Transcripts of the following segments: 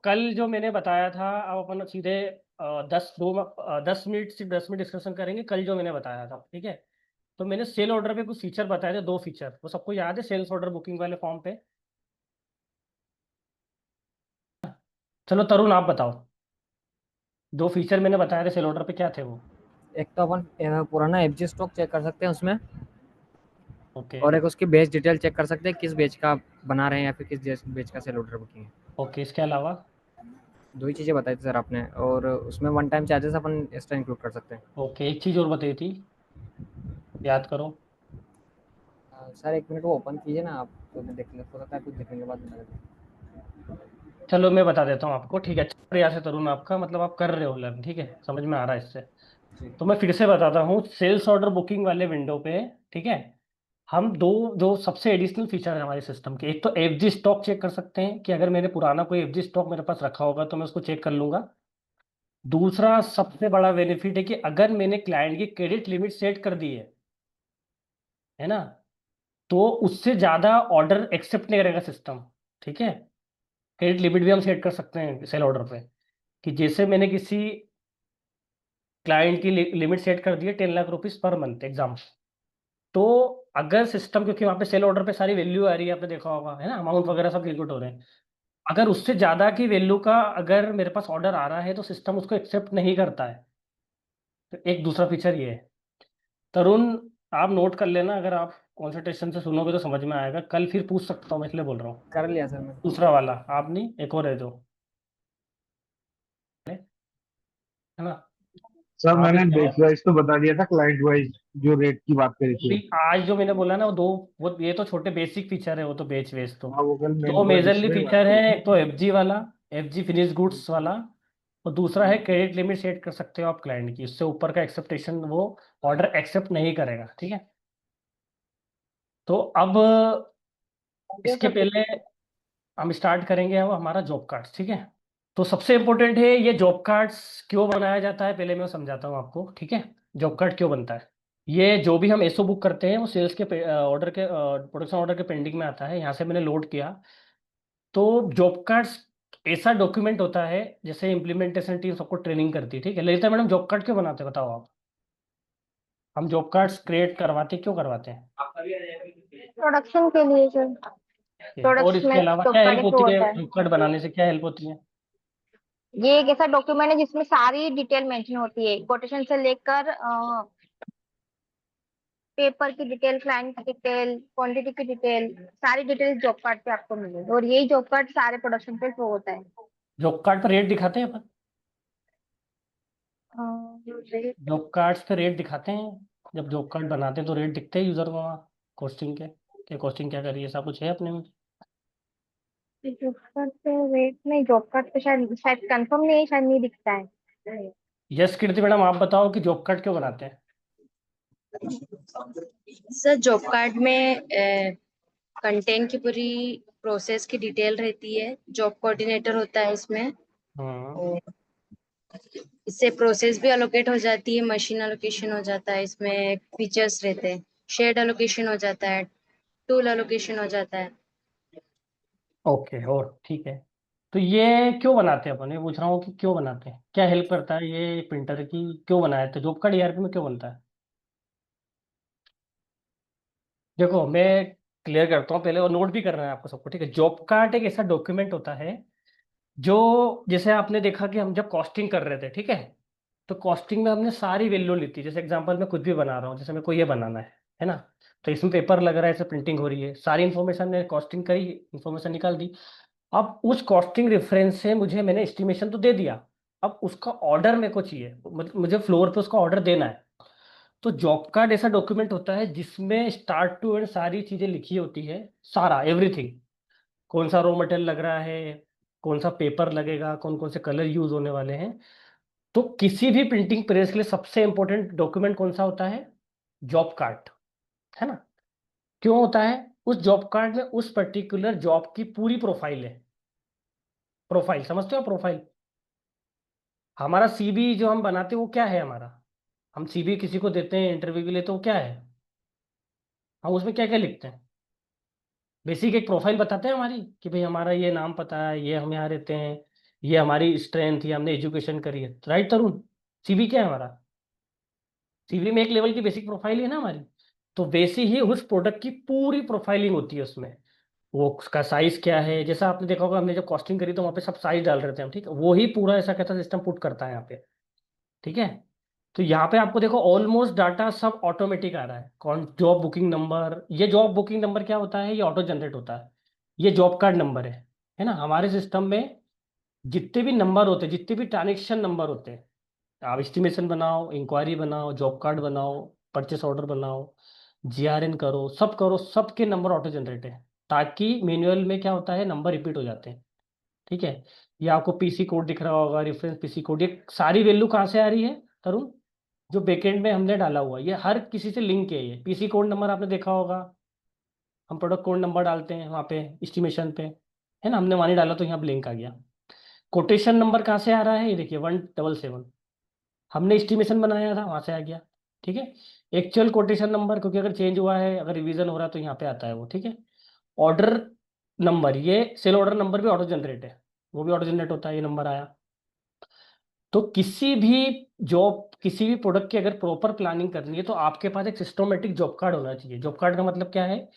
कल जो मैंने बताया था, अब अपन सीधे 10 मिनट से 10 मिनट डिस्कशन करेंगे कल जो मैंने बताया था, ठीक है। तो मैंने सेल ऑर्डर पे कुछ फीचर बताए थे, 2 फीचर, वो सबको याद है सेल्स ऑर्डर बुकिंग वाले फॉर्म पे। चलो तरुण आप बताओ, 2 फीचर मैंने बताए थे सेल ऑर्डर पे, क्या थे वो? एक तो अपन पुराना एफजी स्टॉक चेक कर सकते हैं उसमें, ओके। और एक उसकी बेच डिटेल चेक कर सकते हैं किस बेच का बना रहे हैं या फिर किस बेच का सेल ऑर्डर बुकिंग है। ओके, इसके अलावा? दो ही चीज़ें बताई थी सर आपने, और उसमें वन टाइम चार्जेस अपन एक्स्ट्रा इंक्लूड कर सकते हैं। ओके, एक चीज और बताई थी, याद करो। सर एक मिनट वो ओपन कीजिए ना आप, तो मैं देख लेता, हो सकता है कुछ देखने के बाद बता देता चलो मैं बता देता हूँ आपको, ठीक है। अच्छा प्रयास है तरुण आपका, मतलब आप कर रहे हो लर्न, ठीक है, समझ में आ रहा है इससे। हूँ। तो मैं फिर से बताता हूँ, सेल्स ऑर्डर बुकिंग वाले विंडो पे, ठीक है, हम दो जो सबसे एडिशनल फीचर है हमारे सिस्टम के, एक तो एफजी स्टॉक चेक कर सकते हैं कि अगर मैंने पुराना कोई एफजी स्टॉक मेरे पास रखा होगा तो मैं उसको चेक कर लूंगा। दूसरा सबसे बड़ा बेनिफिट है कि अगर मैंने क्लाइंट की क्रेडिट लिमिट सेट कर दी है ना, तो उससे ज्यादा ऑर्डर एक्सेप्ट नहीं करेगा सिस्टम, ठीक है। क्रेडिट लिमिट भी हम सेट कर सकते हैं सेल ऑर्डर पे, कि जैसे मैंने किसी क्लाइंट की लिमिट सेट कर दी है 10 lakh rupees per month example, तो अगर सिस्टम, क्योंकि वहाँ पे सेल ऑर्डर पे सारी वैल्यू आ रही है, आपने देखा होगा है ना, अमाउंट वगैरह सब कैलकुलेट हो रहे हैं, अगर उससे ज्यादा की वैल्यू का अगर मेरे पास ऑर्डर आ रहा है तो सिस्टम उसको एक्सेप्ट नहीं करता है। तो एक दूसरा फीचर ये है। तरुण, आप नोट कर लेना, अगर आप कॉन्सेंट्रेशन से सुनोगे तो समझ में आएगा, कल फिर पूछ सकता हूँ मैं, इसलिए बोल रहा हूँ। कर लिया सर मैंने। दूसरा वाला आप नहीं, एक और है जो, है ना, सर आप मैंने बताओ। बेच वाइज तो बता दिया था, क्लाइंट वाइज जो रेट की बात करी अभी थी। आज जो मैंने बोला ना वो दो, वो ये तो छोटे बेसिक फीचर है, वो तो बेच वेच तो हाँ वो कल मेन दो प्रोजेक्ट्स मेजरली में बात फीचर है, करी थी। एक तो एफजी वाला, एफजी फिनिश गुड्स वाला, और दूसरा है क्रेडिट लिमिट सेट कर सकते हो आप क्लाइंट की, उससे ऊपर का एक्सेप्टेशन वो ऑर्डर एक्सेप्ट नहीं करेगा, ठीक है। तो अब इसके पहले हम स्टार्ट करेंगे अब हमारा जॉब कार्ड्स, ठीक है। तो सबसे इंपॉर्टेंट है ये जॉब कार्ड्स क्यों बनाया जाता है, पहले मैं समझाता हूँ आपको, ठीक है। जॉब कार्ड क्यों बनता है, ये जो भी हम एसओ बुक करते हैं वो सेल्स के ऑर्डर के प्रोडक्शन ऑर्डर के पेंडिंग में आता है, यहाँ से मैंने लोड किया। तो जॉब कार्ड्स ऐसा डॉक्यूमेंट होता है, जैसे इम्प्लीमेंटेशन टीम सबको ट्रेनिंग करती है, ठीक है। ललिता मैडम, जॉब कार्ड क्यों बनाते हैं बताओ आप? हम जॉब कार्ड्स क्रिएट करवाते क्यों करवाते हैं? प्रोडक्शन के लिए जो और प्रोडक्ट्स इसके में अलावा क्या जॉब कार्ड हेल्प इशू होती है, होता है। जॉब कार्ड बनाने से क्या हेल्प होती है? ये एक ऐसा डॉक्यूमेंट है जिसमें सारी डिटेल मेंशन होती है, कोटेशन से लेकर पेपर की डिटेल, क्लाइंट की डिटेल, क्वांटिटी की डिटेल, सारी डिटेल जॉब कार्ड पे आपको मिलेगी, और यही जॉब कार्ड सारे प्रोडक्शन पे शो होता है। जॉब कार्ड पर रेट दिखाते हैं अपन? रेट जॉब कार्ड्स पे रेट दिखाते हैं, जब जॉब कार्ड बनाते हैं तो रेट दिखते हैं यूजर को वहाँ, कॉस्टिंग के, कि कॉस्टिंग क्या करिए, ऐसा कुछ है अपने में? जॉब कार्ड पे रेट नहीं, जॉब कार्ड पे शायद शायद कंफर्म नहीं है, शायद नहीं दिखता है। यस कीर्ति मैडम, आप बताओ कि जॉब कार्ड क्यों बनाते हैं? सर जॉब कार्ड में कंटेंट की पूरी प्रोसेस की डिटेल रहती है, जॉब कोऑर्डिनेटर होता है इसमें, हम्म। और इससे प्रोसेस भी अलोकेट हो जाती है, मशीन अलोकेशन हो जाता है, इसमें फीचर्स रहते हैं, शेड अलोकेशन हो जाता है, टूल अलोकेशन हो जाता है। ओके, और ठीक है। तो ये क्यों बनाते हैं अपन, ये पूछ रहा हूँ कि क्यों बनाते हैं, क्या हेल्प करता है ये प्रिंटर की, क्यों बनाया था जॉब कार्ड ईआरपी में, क्यों बनता है? देखो मैं क्लियर करता हूँ पहले, और नोट भी करना है आपको सबको, ठीक है। जॉब कार्ड एक ऐसा डॉक्यूमेंट होता है जो, जैसे आपने देखा कि हम जब कॉस्टिंग कर रहे थे, ठीक है, तो कॉस्टिंग में हमने सारी वैल्यू ली थी, जैसे एग्जांपल मैं कुछ भी बना रहा हूँ, जैसे मेरे को ये बनाना है ना, तो इसमें पेपर लग रहा है, इससे प्रिंटिंग हो रही है, सारी इन्फॉर्मेशन ने कॉस्टिंग करी, इन्फॉर्मेशन निकाल दी। अब उस कॉस्टिंग रेफरेंस से मुझे, मैंने एस्टिमेशन तो दे दिया, अब उसका ऑर्डर मेरे को चाहिए, मतलब मुझे फ्लोर पे उसका ऑर्डर देना है। तो जॉब कार्ड ऐसा डॉक्यूमेंट होता है जिसमें स्टार्ट टू एंड सारी चीजें लिखी होती है, सारा एवरीथिंग, कौन सा रॉ मटेरियल लग रहा है, कौन सा पेपर लगेगा, कौन कौन से कलर यूज होने वाले हैं। तो किसी भी प्रिंटिंग प्रेस के लिए सबसे इंपॉर्टेंट डॉक्यूमेंट कौन सा होता है? जॉब कार्ड, है ना। क्यों होता है? उस जॉब कार्ड में उस पर्टिकुलर जॉब की पूरी प्रोफाइल है। प्रोफाइल समझते हो, प्रोफाइल, हमारा सीबी जो हम बनाते हैं वो क्या है हमारा, हम सीबी किसी को देते हैं इंटरव्यू के लिए, तो वो क्या है, हम उसमें क्या क्या लिखते हैं? बेसिक एक प्रोफाइल बताते हैं हमारी, कि भाई हमारा ये नाम पता है, ये हम यहाँ रहते हैं, ये हमारी स्ट्रेंथ, ये हमने एजुकेशन करी है, राइट तरुण? सीवी क्या है हमारा? सीवी में एक लेवल की बेसिक प्रोफाइल है ना हमारी। तो वैसे ही उस प्रोडक्ट की पूरी प्रोफाइलिंग होती है उसमें। वो उसका साइज क्या है, जैसा आपने देखा होगा हमने जब कॉस्टिंग करी तो वहाँ पे सब साइज डाल रहे थे हम, ठीक है, वो ही पूरा ऐसा कहता सिस्टम पुट करता है यहाँ पे। ठीक है। तो यहाँ पे आपको देखो ऑलमोस्ट डाटा सब ऑटोमेटिक आ रहा है। कौन जॉब बुकिंग नंबर, ये जॉब बुकिंग नंबर क्या होता है, ये ऑटो जनरेट होता है। ये जॉब कार्ड नंबर है ना। हमारे सिस्टम में जितने भी नंबर होते हैं, जितने भी ट्रांजेक्शन नंबर होते हैं, आप एस्टिमेशन बनाओ, इंक्वायरी बनाओ, जॉब कार्ड बनाओ, परचेस ऑर्डर बनाओ, जीआरएन करो, सबके नंबर ऑटो जनरेट है। ताकि मैनुअल में क्या होता है, नंबर रिपीट हो जाते हैं। ठीक है। ये आपको पीसी कोड दिख रहा होगा, रेफरेंस पीसी कोड, ये सारी वैल्यू कहाँ से आ रही है तरुण? जो बैकएंड में हमने डाला हुआ है, ये हर किसी से लिंक है। ये पीसी कोड नंबर आपने देखा होगा, हम प्रोडक्ट कोड नंबर डालते हैं वहाँ पे एस्टिमेशन पे, है ना, हमने वहाँ नहीं डाला तो यहाँ लिंक आ गया। कोटेशन नंबर कहाँ से आ रहा है, ये देखिए 177, हमने एस्टिमेशन बनाया था वहाँ से आ गया। ठीक है। एक्चुअल कोटेशन नंबर, क्योंकि अगर चेंज हुआ है, अगर रिवीजन हो रहा है तो यहाँ पे आता है वो। ठीक है। ऑर्डर नंबर, ये सेल ऑर्डर नंबर भी ऑटो जनरेट है, वो भी ऑटो जनरेट होता है, ये नंबर आया। तो किसी भी जॉब, किसी भी प्रोडक्ट की अगर प्रॉपर प्लानिंग करनी है तो आपके पास एक सिस्टमेटिक जॉब कार्ड होना चाहिए। जॉब कार्ड का मतलब क्या है,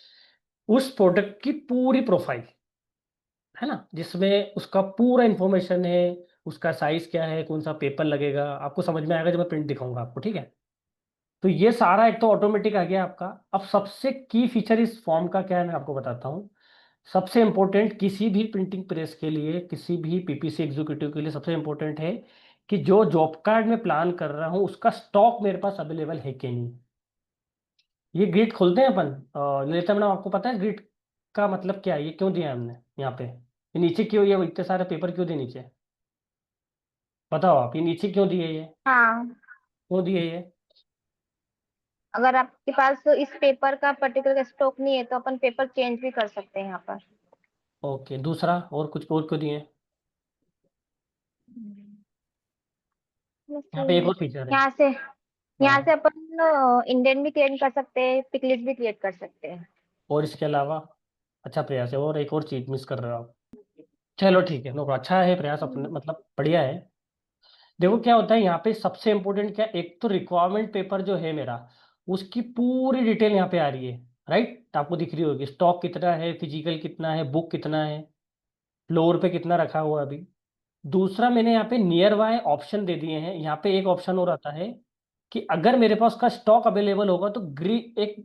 उस प्रोडक्ट की पूरी प्रोफाइल, है ना, जिसमें उसका पूरा इंफॉर्मेशन है, उसका साइज क्या है, कौन सा पेपर लगेगा, आपको समझ में आएगा जब मैं प्रिंट दिखाऊंगा आपको। ठीक है। तो ये सारा एक तो ऑटोमेटिक आ गया आपका। अब सबसे की फीचर इस फॉर्म का क्या है मैं आपको बताता हूँ। सबसे इंपॉर्टेंट किसी भी प्रिंटिंग प्रेस के लिए, किसी भी पीपीसी एग्जीक्यूटिव के लिए सबसे इंपॉर्टेंट है कि जो जॉब कार्ड में प्लान कर रहा हूँ उसका स्टॉक मेरे पास अवेलेबल है कि नहीं। ये ग्रिड खोलते हैं अपन, लेता मैडम आपको पता है ग्रिड का मतलब क्या है, ये क्यों दिया है हमने यहाँ पे, ये नीचे क्यों, ये इतने सारे पेपर क्यों दिए नीचे, बताओ आप, ये नीचे क्यों दिए, ये हाँ, क्यों दिए ये? अगर आपके पास इस पेपर का पर्टिकुलर स्टॉक नहीं है तो अपन पेपर चेंज भी कर सकते हैं यहाँ पर। ओके, दूसरा और कुछ और क्यों दिए? यहाँ पे एक और फीचर है। यहाँ से यहाँ हाँ, से अपन इंडेंट भी क्रिएट कर सकते हैं, पिक लिस्ट भी क्रिएट कर सकते हैं। और इसके अलावा, अच्छा प्रयास है, और एक और चीज मिस कर रहे हो आप। चलो ठीक है, नो, अच्छा है प्रयास अपने, मतलब बढ़िया है। देखो क्या होता है यहाँ पे, सबसे इंपॉर्टेंट क्या, एक तो रिक्वायरमेंट पेपर जो है मेरा, उसकी पूरी डिटेल यहाँ पे आ रही है। राइट, आपको दिख रही होगी, स्टॉक कितना है, फिजिकल कितना है, बुक कितना है, फ्लोर पे कितना रखा हुआ है अभी। दूसरा, मैंने यहाँ पे नियर बाय ऑप्शन दे दिए हैं। यहाँ पे एक ऑप्शन और आता है कि अगर मेरे पास उसका स्टॉक अवेलेबल होगा तो एक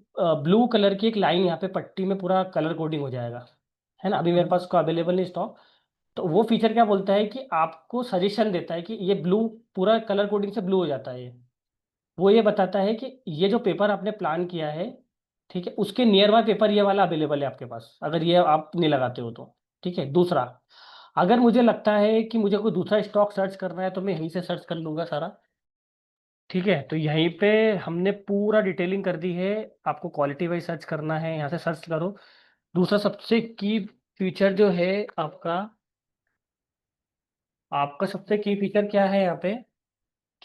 ब्लू कलर की एक लाइन यहाँ पे पट्टी में पूरा कलर कोडिंग हो जाएगा, है ना। अभी मेरे पास उसका अवेलेबल नहीं स्टॉक, तो वो फीचर क्या बोलता है कि आपको सजेशन देता है कि ये ब्लू, पूरा कलर कोडिंग से ब्लू हो जाता है ये। वो ये बताता है कि ये जो पेपर आपने प्लान किया है, ठीक है, उसके नियर बाय पेपर ये वाला अवेलेबल है आपके पास, अगर ये आप नहीं लगाते हो तो। ठीक है। दूसरा, अगर मुझे लगता है कि मुझे कोई दूसरा स्टॉक सर्च करना है तो मैं यहीं से सर्च कर लूंगा सारा। ठीक है। तो यहीं पे हमने पूरा डिटेलिंग कर दी है। आपको क्वालिटी वाइज सर्च करना है, यहाँ से सर्च करो। दूसरा सबसे की फीचर जो है आपका, सबसे की फीचर क्या है यहाँ पे,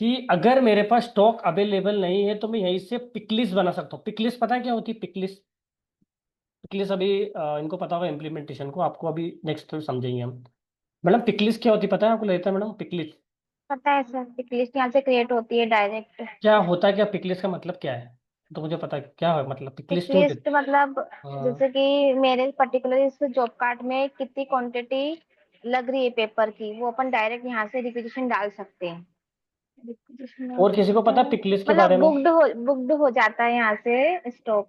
कि अगर मेरे पास स्टॉक अवेलेबल नहीं है तो मैं यहीं से पिकलिस्ट बना सकता हूँ। पिकलिस्ट पता है क्या होती है पिकलिस्ट? पिकलिस्ट अभी इनको पता होगा इम्प्लीमेंटेशन को, आपको अभी नेक्स्ट तो समझेंगे हम। मैडम पिकलिस्ट क्या होती है पता है आपको, लगता है मैडम पिकलिस्ट पता है सर, पिक लिस्ट यहाँ से क्रिएट होती है डायरेक्ट। क्या होता है, क्या पिकलिस्ट का मतलब क्या है? तो मुझे पता है क्या है, मतलब पिक पिकलिस्ट क्यों लिस्ट मतलब हाँ। जैसे कि मेरे पर्टिकुलर इस जॉब कार्ड में कितनी क्वांटिटी लग रही है पेपर की, वो अपन डायरेक्ट यहाँ से रिक्वेजिशन डाल सकते हैं। रिक्वेजिशन और किसी को पता है पिकलिस्ट के बारे मतलब में? बुकड हो जाता है यहाँ से स्टॉक।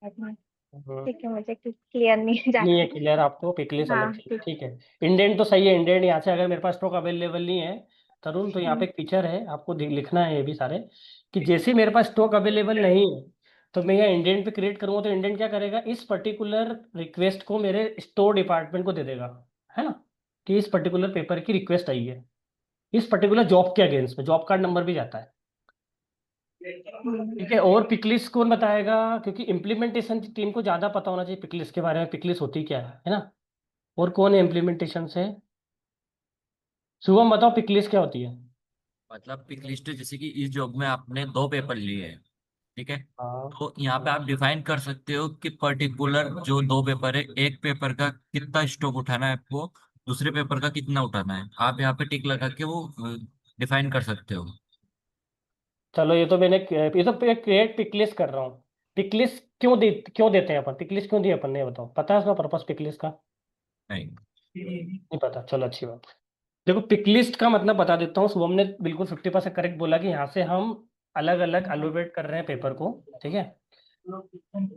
हम्म, ठीक है, मुझे क्लियर नहीं है नहीं है ज्यादा। क्लियर आपको, पिकलिस्ट हाँ, अलग चाहिए, ठीक। ठीक है। इंडेंट तो सही है, इंडेंट यहाँ से अगर मेरे पास स्टॉक अवेलेबल नहीं है तरुण, तो यहाँ पे एक फीचर है, आपको लिखना है ये भी सारे, कि जैसे ही मेरे पास स्टॉक अवेलेबल नहीं है तो मैं यहाँ इंडेंट पे क्रिएट करूँगा तो इंडेंट क्या करेगा, इस पर्टिकुलर रिक्वेस्ट को मेरे स्टोर डिपार्टमेंट को दे देगा, है ना, कि इस पर्टिकुलर पेपर की रिक्वेस्ट आई है, इस पर्टिकुलर जॉब के अगेंस्ट में जॉब कार्ड नंबर भी जाता है। ठीक है। और पिकलिस्ट कौन बताएगा, क्योंकि इम्प्लीमेंटेशन की टीम को ज्यादा पता होना चाहिए पिकलिस्ट के बारे में, पिकलिस्ट होती क्या है ना। और कौन है इम्प्लीमेंटेशन से? शुभम बताओ पिकलिस्ट क्या होती है? मतलब पिक लिस्ट जैसे कि इस जॉब में आपने 2 पेपर लिए हैं, ठीक है। हाँ। तो यहाँ पे आप डिफाइन कर सकते हो कि पर्टिकुलर जो 2 पेपर है, एक पेपर का कितना स्टॉक उठाना है आपको, दूसरे पेपर का कितना उठाना है, आप यहाँ पे टिक लगा के वो डिफाइन कर सकते हो। चलो ये तो क्रिएट पिक लिस्ट कर रहा हूँ। पिक लिस्ट क्यों देते हैं अपन, पिक लिस्ट क्यों दी अपन ने, ये बताओ, पता है उसका पर्पस पिक लिस्ट का? नहीं। नहीं पता, चलो अच्छी बात। देखो पिक लिस्ट का मतलब बता देता हूँ, शुभम ने बिल्कुल 50% करेक्ट बोला कि यहाँ से हम अलग अलग एलोबरेट कर रहे हैं पेपर को, ठीक है।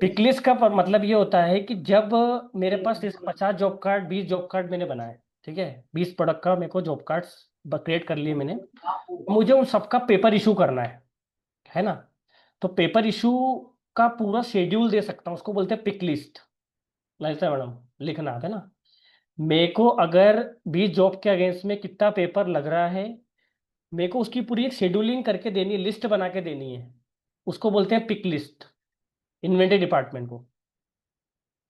पिक लिस्ट का मतलब ये होता है कि जब मेरे पास 50 जॉब कार्ड, 20 जॉब कार्ड मैंने बनाए, ठीक है, 20 प्रोडक्ट का मेरे को जॉब कार्ड्स क्रिएट कर लिए मैंने, मुझे उन सबका पेपर इशू करना है ना। तो पेपर इशू का पूरा शेड्यूल दे सकता हूँ, उसको बोलते हैं पिक लिस्ट। लाइसा मैडम लिखना आता है ना। मेरे को अगर 20 जॉब के अगेंस्ट में कितना पेपर लग रहा है, मेरे को उसकी पूरी एक शेड्यूलिंग करके देनी है, लिस्ट बना के देनी है, उसको बोलते हैं पिक लिस्ट, इन्वेंटरी डिपार्टमेंट को,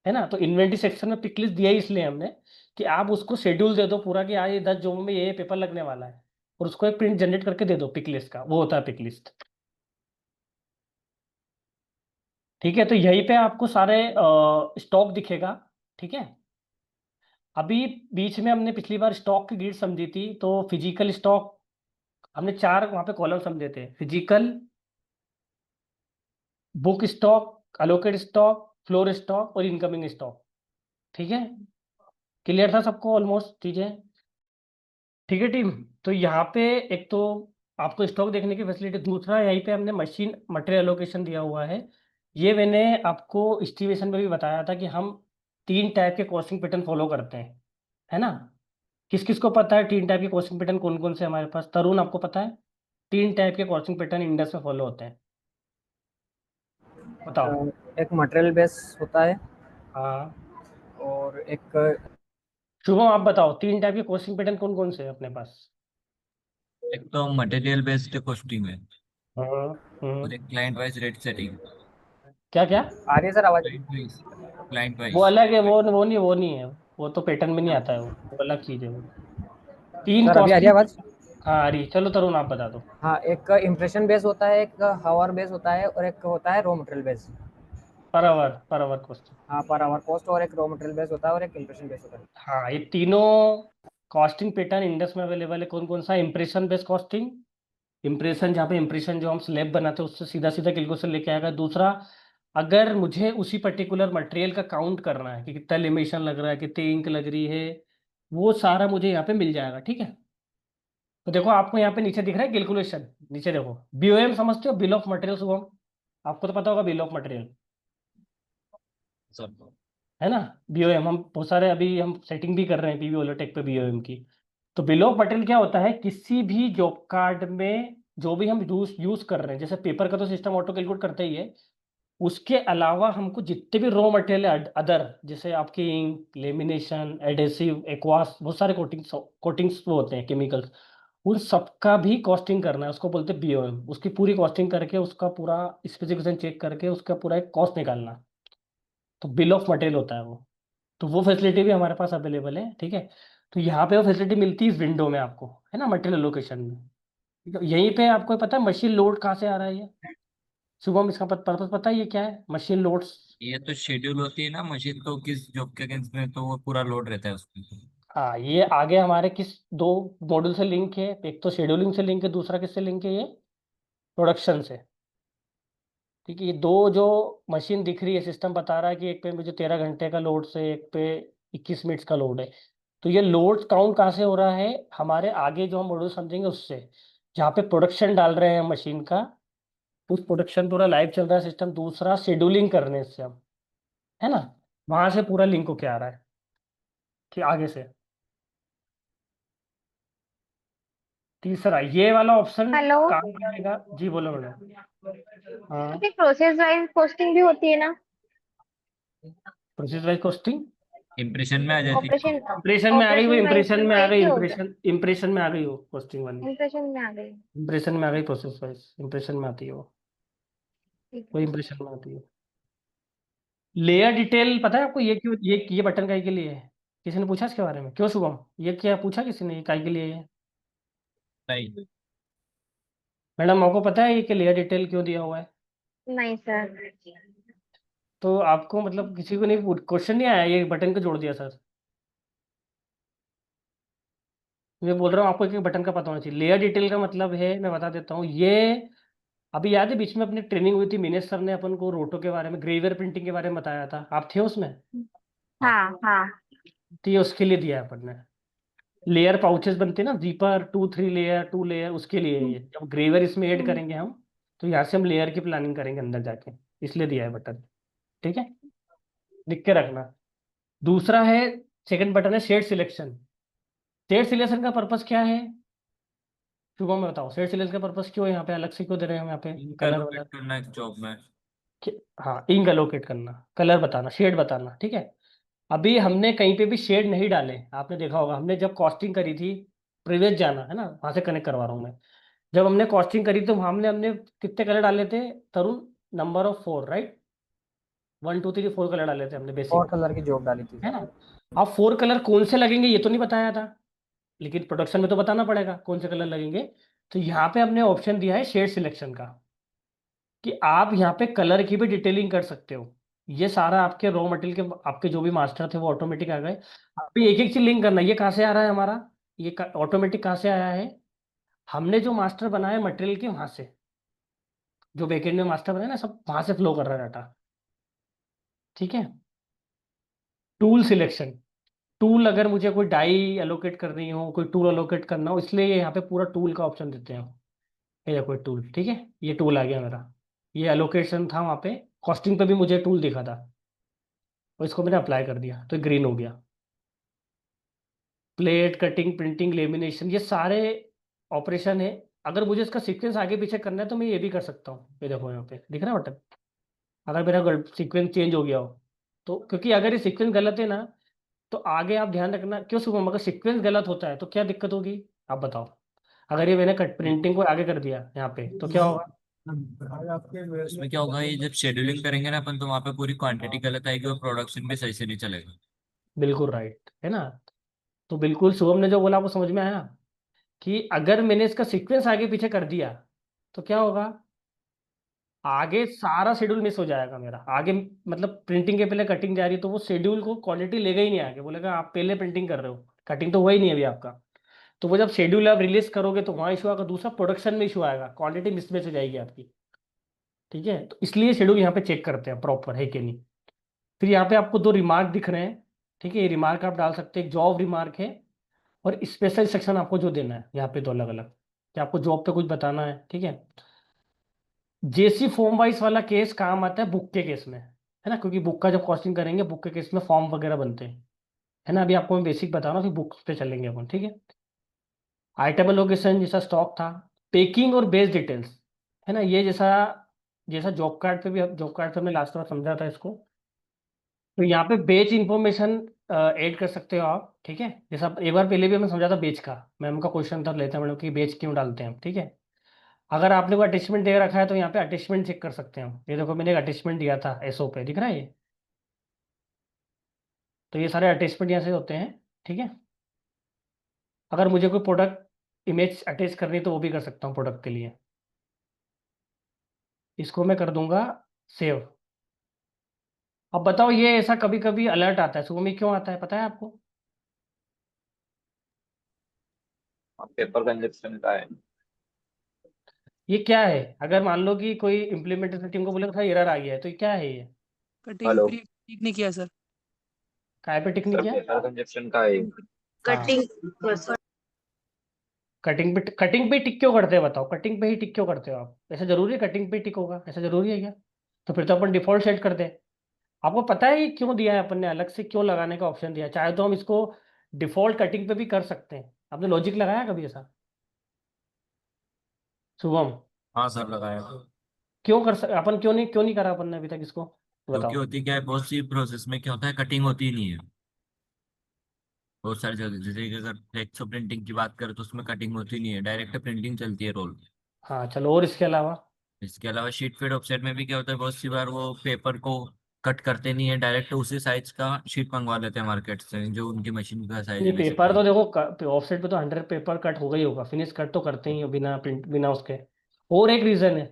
है ना। तो इन्वेंटरी सेक्शन में पिक लिस्ट दिया ही इसलिए हमने कि आप उसको शेड्यूल दे दो पूरा कि आज ये 10 जॉब में ये पेपर लगने वाला है, और उसको एक प्रिंट जनरेट करके दे दो पिक लिस्ट का, वो होता है पिक लिस्ट। ठीक है, तो यहीं पे आपको सारे स्टॉक दिखेगा, ठीक है। अभी बीच में हमने पिछली बार स्टॉक की ग्रिड समझी थी, तो फिजिकल स्टॉक हमने 4 वहां पे कॉलम समझे थे, physical, book stock, allocate stock, floor stock और इनकमिंग स्टॉक। ठीक है, क्लियर था सबको ऑलमोस्ट चीजें? ठीक है टीम। तो यहाँ पे एक तो आपको स्टॉक देखने की फैसिलिटी, दूसरा यहीं पे हमने मशीन मटेरियल एलोकेशन दिया हुआ है। ये मैंने आपको एस्टिमेशन में भी बताया था कि हम 3 टाइप के कॉस्टिंग पैटर्न फॉलो करते हैं, है ना। किस किस को पता है 3 टाइप के कॉस्टिंग पैटर्न कौन कौन से हमारे पास? तरुण आपको पता है 3 टाइप के कॉस्टिंग पैटर्न इंडेक्स में फॉलो होते हैं? बताओ। एक मटेरियल बेस होता है हाँ, और एक शुभम आप बताओ 3 टाइप के कॉस्टिंग पैटर्न कौन कौन से हैं अपने पास? एक तो मटेरियल बेस्ड कॉस्टिंग है, हाँ। और एक क्लाइंट वाइज रेट सेटिंग। क्या क्या? आ रही है सर आवाज? क्लाइंट वाइज, क्लाइंट वो वाइज। अलग है, वो नहीं है, वो तो पैटर्न में नहीं आता है, वो अलग चीज है वो। 3 सर अभी आ रही है कॉस्टिंग। आवाज? हाँ आ रही है। चलो तरुण आप बता दो। हाँ, एक इम्प्रेशन बेस होता है, एक हावर बेस होता है और एक होता है raw material base. Per hour costing. हाँ, पर आवर कॉस्ट, और एक रॉ मटेरियल बेस होता है और एक इम्प्रेशन बेस होता है। हाँ, ये तीनों कॉस्टिंग पैटर्न इंडेक्स में अवेलेबल है। कौन कौन सा? इम्प्रेशन बेस्ड कॉस्टिंग, इम्प्रेशन जहाँ पे इम्प्रेशन जो हम स्लैब बनाते हैं उससे सीधा सीधा कैलकुलेशन लेके आएगा। दूसरा, अगर मुझे उसी पर्टिकुलर मटेरियल का काउंट करना है कि कितना लेमिनेशन लग रहा है, कितनी इंक लग रही है, वो सारा मुझे यहाँ पे मिल जाएगा, ठीक है। तो देखो आपको यहाँ पे नीचे दिख रहा है कैलकुलेशन, नीचे देखो बीओएम समझते हो, बिल ऑफ मटेरियल शुभम? आपको तो पता होगा बिल ऑफ मटेरियल, सब। है ना। बीओएम हम बहुत सारे अभी हम सेटिंग भी कर रहे हैं पीवी ओलोटेक पे बीओएम की। तो बिल ऑफ मटेरियल क्या होता है? किसी भी जॉब कार्ड में जो भी हम यूज यूज कर रहे हैं, जैसे पेपर का तो सिस्टम ऑटो कैलकुलेट करता ही है, उसके अलावा हमको जितने भी रॉ मटेरियल है अदर, जैसे आपकी इंक, लेमिनेशन, एडेसिव, एक्वास, बहुत सारे कोटिंग्स वो होते हैं केमिकल्स, उन सबका भी कॉस्टिंग करना है, उसको बोलते हैं बीओएम। उसकी पूरी कॉस्टिंग करके उसका पूरा स्पेसिफिकेशन चेक करके उसका पूरा एक कॉस्ट निकालना, तो बिल ऑफ मटेरियल होता है वो। तो वो फैसिलिटी भी हमारे पास अवेलेबल है, ठीक है। तो यहाँ पे वो फैसिलिटी मिलती है इस विंडो में आपको, है ना, मटेरियल लोकेशन में। ठीक है? यहीं पे आपको पता है मशीन लोड कहाँ से आ रहा है ये? शुभम इसका पर्पस पता है ये क्या है, मशीन लोड्स? ये तो शेड्यूल होती है ना मशीन, तो किस जॉब के अगेंस्ट में तो वो पूरा लोड रहता है उसमें। हाँ, ये आगे हमारे किस 2 मॉड्यूल से लिंक है, एक तो शेड्यूलिंग से लिंक है, दूसरा किससे लिंक है? ये प्रोडक्शन से। ठीक है, ये 2 जो मशीन दिख रही है, सिस्टम बता रहा है कि एक पे मुझे 13 घंटे का लोड से एक पे 21 मिनट्स का लोड है। तो ये लोड काउंट कहाँ से हो रहा है? हमारे आगे जो हम मॉड्यूल समझेंगे उससे, जहाँ पे प्रोडक्शन डाल रहे हैं मशीन का, उस प्रोडक्शन पूरा लाइव चल रहा है सिस्टम। दूसरा शेड्यूलिंग करने से हम, है ना, वहां से पूरा लिंक होके आ रहा है कि आगे से। तीसरा ये वाला ऑप्शन हेलो। काम करेगा जी, बोलो मैडम। हाँ, फिर प्रोसेस वाइज कॉस्टिंग भी होती है ना? प्रोसेस वाइज कॉस्टिंग इम्प्रेशन में आ जाती है। ऑपरेशन, इंप्रेशन में आ गई वो, ऑपरेशन वाइज इंप्रेशन भी में आ एक गई, ही हो गया, इंप्रेशन में आ गई वो कॉस्टिंग वाली। इंप्रेशन में आ गई। इंप्रेशन में आ गई, प्रोसेस वाइज इंप्रेशन में आती है ठीक वो है। इंप्रेशन में आती है। लेयर डिटेल पता है आपको ये क्यों, ये बटन काय के लिए है? किसी ने पूछा इसके बारे में? क्यों शुभम, ये क्या पूछा किसी ने, ये काय के लिए है? नहीं। मैडम आपको पता है ये कि लेयर डिटेल क्यों दिया हुआ है? नहीं सर। तो आपको मतलब किसी को नहीं क्वेश्चन नहीं आया ये बटन को जोड़ दिया सर? मैं बोल रहा हूँ आपको एक एक बटन का पता होना चाहिए। लेयर डिटेल का मतलब है, मैं बता देता हूँ, ये अभी याद है बीच में अपनी ट्रेनिंग हुई थी, मिनेश सर ने अपन को रोटो के बारे में, ग्रेवियर प्रिंटिंग के बारे में बताया था, आप थे उसमें? हाँ हाँ। तो ये उसके लिए दिया है अपन ने। लेयर पाउचेस बनते हैं ना, जीपर 2 3 लेयर 2 लेयर, उसके लिए है ये। जब ग्रेवियर इसमें ऐड करेंगे हम, तो यहाँ से हम लेयर की प्लानिंग करेंगे अंदर जाके, इसलिए दिया है बटन। ठीक है, लिख के रखना। दूसरा है, सेकंड बटन है शेड सिलेक्शन। शेड सिलेक्शन का पर्पस क्या है शुभम में बताओ? शेड सिलेक्शन का पर्पस क्यों है यहाँ पे, अलग से क्यों दे रहे हैं हम यहाँ पे कलर एलोकेट वलर? करना एक जॉब में। हाँ, इंक एलोकेट करना, कलर बताना, शेड बताना। ठीक है, अभी हमने कहीं पे भी शेड नहीं डाले, आपने देखा होगा हमने जब कॉस्टिंग करी थी, प्रीवियस जाना है ना, वहां से कनेक्ट करवा रहा हूँ मैं। जब हमने कॉस्टिंग करी तो हमने हमने कितने कलर डाले थे Tarun? Number of 4, right? 1 2 3 4 colour डाले थे हमने और बेसिक, कलर की जॉब डाली थी है सर। ना? अब 4 कलर कौन से लगेंगे ये तो नहीं बताया था, लेकिन प्रोडक्शन में तो बताना पड़ेगा कौन से कलर लगेंगे। तो यहाँ पे हमने ऑप्शन दिया है शेड सिलेक्शन का, कि आप यहाँ पे कलर की भी डिटेलिंग कर सकते हो। ये सारा आपके रॉ मटेरियल के, आपके जो भी मास्टर थे वो ऑटोमेटिक आ गए। अभी एक एक चीज लिंक करना, ये कहाँ से आ रहा है हमारा, ये ऑटोमेटिक कहाँ से आया है? हमने जो मास्टर बनाया मटेरियल के वहां से, जो बैकएंड में मास्टर बनाया ना, सब वहां से फ्लो कर रहा है डाटा। ठीक है, टूल सिलेक्शन। टूल, अगर मुझे कोई डाई एलोकेट करनी हो, कोई टूल एलोकेट करना हो, इसलिए ये यहाँ पे पूरा टूल का ऑप्शन देते हैं। ये देखो टूल, ठीक है, ये टूल आ गया मेरा। ये एलोकेशन था वहाँ पे, कॉस्टिंग पे भी मुझे टूल दिखा था, और इसको मैंने अप्लाई कर दिया तो ग्रीन हो गया। प्लेट कटिंग, प्रिंटिंग, लेमिनेशन, ये सारे ऑपरेशन है। अगर मुझे इसका सीक्वेंस आगे पीछे करना है तो मैं ये भी कर सकता हूँ। ये देखो यहाँ पे दिख रहा है बटन, अगर मेरा सीक्वेंस चेंज हो गया हो तो, क्योंकि अगर ये सीक्वेंस गलत है ना, तो आगे आप ध्यान रखना। क्यों शुभम, अगर सीक्वेंस गलत होता है तो क्या दिक्कत होगी, आप बताओ? अगर ये मैंने कट प्रिंटिंग को आगे कर दिया यहाँ पे तो क्या होगा? उसमें क्या होगा, ये जब शेड्यूलिंग करेंगे ना अपन, तो वहाँ पे पूरी क्वांटिटी गलत आएगी और प्रोडक्शन भी सही से नहीं चलेगा। बिल्कुल राइट है ना? तो बिल्कुल शुभम ने जो बोला वो समझ में आया, कि अगर मैंने इसका सीक्वेंस आगे पीछे कर दिया तो क्या होगा? आगे सारा शेड्यूल मिस हो जाएगा मेरा आगे। मतलब प्रिंटिंग के पहले कटिंग जा रही है तो वो शेड्यूल को क्वालिटी लेगा ही नहीं आगे, बोलेगा आप पहले प्रिंटिंग कर रहे हो, कटिंग तो हुआ ही नहीं अभी आपका। तो वो जब शेड्यूल आप रिलीज करोगे तो वहाँ इशू आएगा, दूसरा प्रोडक्शन में इशू आएगा, क्वांटिटी मिसमैच हो जाएगी आपकी। ठीक है, तो इसलिए शेड्यूल यहाँ पे चेक करते हैं प्रॉपर है कि नहीं। फिर यहाँ पे आपको 2 रिमार्क दिख रहे हैं। ठीक है, ये रिमार्क आप डाल सकते हैं, जॉब रिमार्क है और स्पेशल सेक्शन आपको जो देना है यहाँ पे, 2 अलग अलग, कि आपको जॉब पे कुछ बताना है। ठीक है, जेसी फॉर्म वाइज वाला केस काम आता है बुक के केस में, है ना? क्योंकि बुक का जब कॉस्टिंग करेंगे, बुक के केस में फॉर्म वगैरह बनते हैं, है ना? अभी आपको मैं बेसिक बता रहा हूँ, फिर बुक्स पे चलेंगे अपन। ठीक है, आइटम लोकेशन जैसा स्टॉक था, पेकिंग और बेस डिटेल्स, है ना? ये जैसा जैसा जॉब कार्ड पे भी, जॉब कार्ड पे हमने लास्ट बार समझा था इसको, तो यहाँ पे बेच इंफॉर्मेशन ऐड कर सकते हो आप। ठीक है, जैसा एक बार पहले भी हमें समझा था बेच का, मैम का क्वेश्चन था लेते हैं मैडम कि बेच क्यों डालते हैं हम। ठीक है, अगर आपने कोई अटैचमेंट दे रखा है तो यहाँ पे अटैचमेंट चेक कर सकते हैं हम। ये देखो मैंने एक अटैचमेंट दिया था एसओ पे, दिख रहा है ये? तो ये सारे अटैचमेंट यहाँ से होते हैं। ठीक है, अगर मुझे कोई प्रोडक्ट इमेज अटैच करनी है तो वो भी कर सकता हूँ प्रोडक्ट के लिए। इसको मैं कर दूंगा सेव। अब बताओ, ये ऐसा कभी कभी अलर्ट आता है सुबह में, क्यों आता है पता है आपको? पेपर कंजप्शन का है। ये क्या है? अगर मान लो कि कोई इम्प्लीमेंटेशन टीम को बोले था एरर आ गया है, तो ये क्या है ये? कटिंग हेलो प्री ठीक नहीं किया सर। काय पे टिक नहीं सर, किया? पेपर कंजप्शन का है। हाँ, कटिंग कटिंग पे टिक क्यों करते हैं बताओ? कटिंग पे ही टिक क्यों करते हो आप? ऐसा जरूरी है कटिंग पे टिक होगा, ऐसा जरूरी है क्या? तो फिर तो अपन डिफॉल्ट सेट कर दें। आपको पता है ये क्यों दिया है अपन ने, अलग से क्यों लगाने का ऑप्शन दिया है? चाहे तो हम इसको डिफॉल्ट कटिंग पे भी कर सकते हैं। आपने लॉजिक लगाया कभी ऐसा शुभम? हाँ सर, लगाया। क्यों कर सक अपन, क्यों नहीं करा अपन ने अभी तक इसको, क्योंकि बताओ? होती क्या है, बहुत सी प्रोसेस में क्या होता है, कटिंग होती ही नहीं है बहुत सारी जगह। जैसे कि अगर फ्लेक्सो प्रिंटिंग की बात करें तो उसमें कटिंग होती नहीं है, डायरेक्ट प्रिंटिंग चलती है रोल। हाँ चलो, और इसके अलावा? इसके अलावा शीट फीड ऑफसेट में भी क्या होता है, बहुत सी बार वो पेपर को कट करते नहीं है, डायरेक्ट उसी साइज का शीट मंगवा लेते हैं मार्केट से, जो उनकी मशीन का साइज नहीं, है पेपर बेसिकली। तो देखो ऑफसेट पे तो 100 पेपर कट होगा ही होगा, फिनिश कट तो करते ही हो बिना प्रिंट, बिना उसके। और एक रीजन है।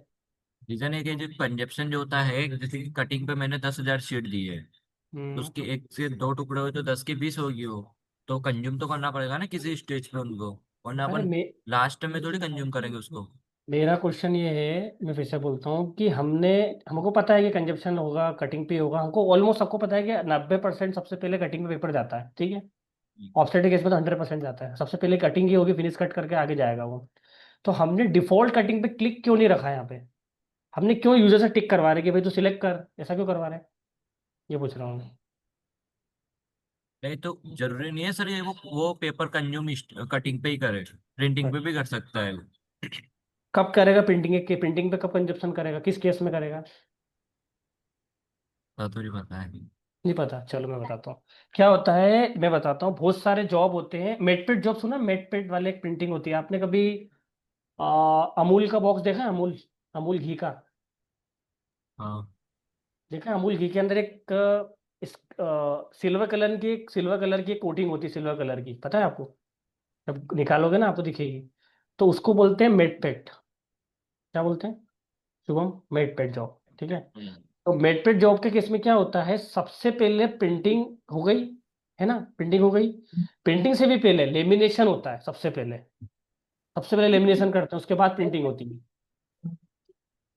रीजन है कि जो कंजप्शन जो होता है, जैसे कि कटिंग पे मैंने 10,000 शीट दी है, तो हम्म, उसके एक से दो टुकड़े हुए तो 10 की 20 होगी वो। तो कंज्यूम तो करना पड़ेगा ना किसी स्टेज पे उनको, वरना अरे अपन लास्ट में थोड़ी कंज्यूम करेंगे उसको। मेरा क्वेश्चन ये है, मैं फिर से बोलता हूँ कि हमको पता है कि कंजप्शन होगा, कटिंग पे होगा, हमको ऑलमोस्ट सबको पता है कि 90% सबसे पहले कटिंग पे पेपर जाता है, ठीक है। ऑफसेट के केस में तो 100% जाता है, सबसे पहले कटिंग ही होगी, फिनिश कट करके आगे जाएगा वो। तो हमने डिफॉल्ट कटिंग पे क्लिक क्यों नहीं रखा है यहाँ पे? हमने क्यों यूजर से टिक करवा रहे कि भाई तू सिलेक्ट कर, ऐसा क्यों करवा रहे हैं? ये पूछ रहा हूँ मैं। नहीं तो जरूरी नहीं है सर ये वो पेपर कंज्यूम कटिंग पे ही करे, प्रिंटिंग पे भी कर सकता है। कब करेगा प्रिंटिंग के, प्रिंटिंग पे कब कंजप्शन करेगा, किस केस में करेगा? थोड़ी पता है। नहीं पता, चलो मैं बताता हूँ क्या होता है। मैं बताता हूँ, बहुत सारे जॉब होते हैं, मेटपेड जॉब सुना, मेटपेड वाले एक प्रिंटिंग होती है, आपने कभी अमूल का बॉक्स देखा है? अमूल, अमूल घी का हाँ। देखा है? अमूल घी के अंदर एक इस सिल्वर कलर की एक कोटिंग होती है, सिल्वर कलर की, पता है आपको? जब निकालोगे ना आपको दिखेगी। तो उसको बोलते हैं मेटपेड। क्या बोलते हैं शुभम? मेटपेड जॉब, ठीक है। तो मेटपेड जॉब के केस में क्या होता है, सबसे पहले प्रिंटिंग हो गई, है ना, प्रिंटिंग हो गई। प्रिंटिंग से भी पहले लेमिनेशन होता है, सबसे पहले लेमिनेशन करते हैं, उसके बाद प्रिंटिंग होती है।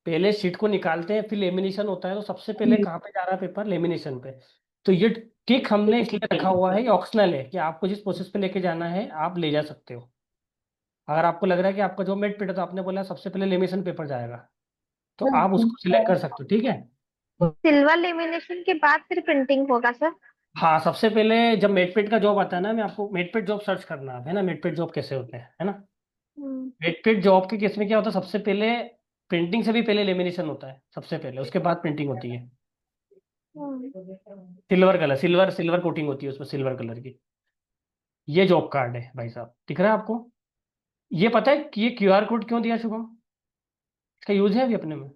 पहले शीट को निकालते हैं, फिर लेमिनेशन होता है, तो सबसे पहले कहाँ पे जा रहा है पेपर? लेमिनेशन पे। तो ये टिक हमने इसलिए रखा हुआ है, ये ऑप्शनल है कि आपको जिस प्रोसेस पे लेके जाना है आप ले जा सकते हो। अगर आपको लग रहा है कि आपका जो मेट पेट है, तो आपने बोला सबसे पहले लेमिनेशन पेपर जाएगा, तो आप उसको सिलेक्ट कर सकते हो, ठीक है। सिल्वर लेमिनेशन के बाद फिर प्रिंटिंग होगा सर? हाँ, सबसे पहले जब मेटपेट का जॉब आता है ना, मैं आपको मेटपेट जॉब सर्च करना है ना, मेटपेट जॉब कैसे होते हैं, है ना। हम्म, मेटपेट जॉब के केस में क्या होता है, सबसे पहले प्रिंटिंग से भी पहले लेमिनेशन होता है सबसे पहले, उसके बाद प्रिंटिंग होती है। Silver colour, silver silver coating होती है उसमें, सिल्वर कलर की। ये जॉब कार्ड है भाई साहब, दिख रहा है आपको? ये पता है कि ये क्यूआर कोड क्यों दिया शुभम? इसका यूज है अभी अपने में?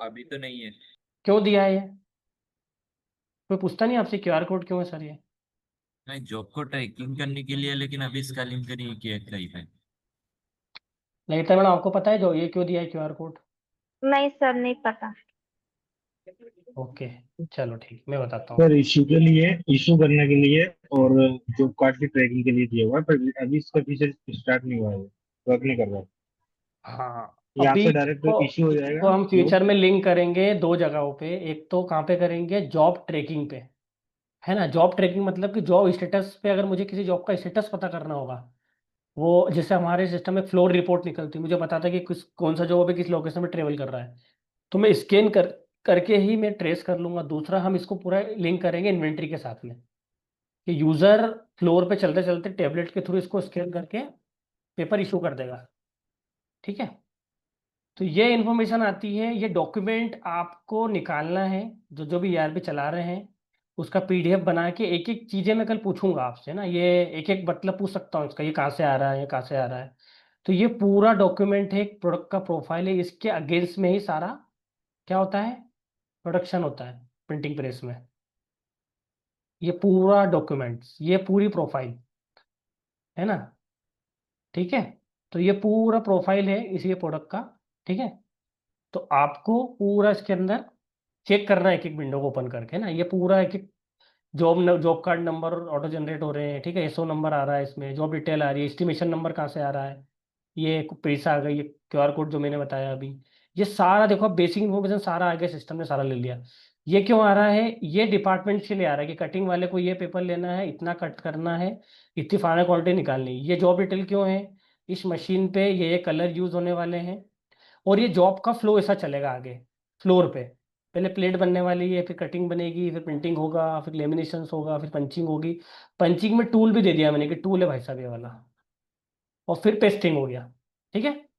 अभी तो नहीं है। क्यों दिया है ये? कोई पूछता नहीं आपसे क्यूआर कोड क्यों है सर ये? नहीं, जॉब को ट्रैकिंग करने के लिए, लेकिन अभी इसका लिंक नहीं किया है कहीं पे। नहीं तो मैडम, आपको पता है जो ये क्यों दिया है क्यूआर कोड? नहीं सर, नहीं पता। ओके, चलो ठीक, मैं बताता हूँ। सर इशू के लिए, इशू करने के लिए और जॉब कार्ड की ट्रैकिंग के लिए दिया हुआ है, पर अभी इसका फीचर स्टार्ट नहीं हुआ है, वर्क नहीं कर रहा है। हाँ, यहाँ अभी से डायरेक्ट इशू हो इसको जाएगा हम जॉब। फ्यूचर में लिंक करेंगे दो जगहों पे। एक तो कहाँ पे करेंगे? जॉब ट्रैकिंग पे, है ना। जॉब ट्रैकिंग मतलब कि जॉब स्टेटस पे, अगर मुझे किसी जॉब का स्टेटस पता करना होगा, वो जैसे हमारे सिस्टम में फ्लोर रिपोर्ट निकलती है, मुझे बताता है कि किस कौन सा जॉब है, किस लोकेशन में ट्रेवल कर रहा है, तो मैं स्कैन करके ही मैं ट्रेस कर लूंगा। दूसरा, हम इसको पूरा लिंक करेंगे इन्वेंट्री के साथ में, कि यूजर फ्लोर पे चलते चलते टेबलेट के थ्रू इसको स्कैन करके पेपर इशू कर देगा, ठीक है। तो ये इन्फॉर्मेशन आती है, ये डॉक्यूमेंट आपको निकालना है, जो जो भी ईआरपी चला रहे हैं उसका पीडीएफ बना के, एक एक चीजें मैं कल पूछूंगा आपसे ना, ये एक एक मतलब पूछ सकता हूँ इसका, ये कहाँ से आ रहा है, ये कहाँ से आ रहा है। तो ये पूरा डॉक्यूमेंट है, एक प्रोडक्ट का प्रोफाइल है, इसके अगेंस्ट में ही सारा क्या होता है, प्रोडक्शन होता है प्रिंटिंग प्रेस में। ये पूरा डॉक्यूमेंट्स, ये पूरी प्रोफाइल, है ना, ठीक है। तो ये पूरा प्रोफाइल है इसी प्रोडक्ट का, ठीक है। तो आपको पूरा इसके अंदर चेक करना है, एक एक विंडो को ओपन करके ना, ये पूरा एक एक job card number auto generate हो रहे हैं, ठीक है। एसओ नंबर आ रहा है इसमें, जॉब डिटेल आ रही है, एस्टिमेशन नंबर कहाँ से आ रहा है, ये पैसा आ गई, ये क्यूआर कोड जो मैंने बताया अभी, ये सारा देखो, बेसिक इन्फॉर्मेशन सारा आ गया, सिस्टम ने सारा ले लिया। ये क्यों आ रहा है? ये डिपार्टमेंट से ले आ रहा है कि कटिंग वाले को ये पेपर लेना है, इतना कट करना है, इतनी फाइनल क्वालिटी निकालनी है। ये जॉब डिटेल क्यों है? इस मशीन पे ये कलर यूज होने वाले हैं, और ये जॉब का फ्लो ऐसा चलेगा आगे फ्लोर पे। पहले प्लेट बनने वाली है, फिर कटिंग बनेगी, फिर प्रिंटिंग होगा, फिर लेमिनेशन होगा, फिर पंचिंग होगी। पंचिंग में टूल भी दे दिया मैंने कि टूल है भाई साहब ये वाला, और फिर पेस्टिंग हो गया, ठीक है।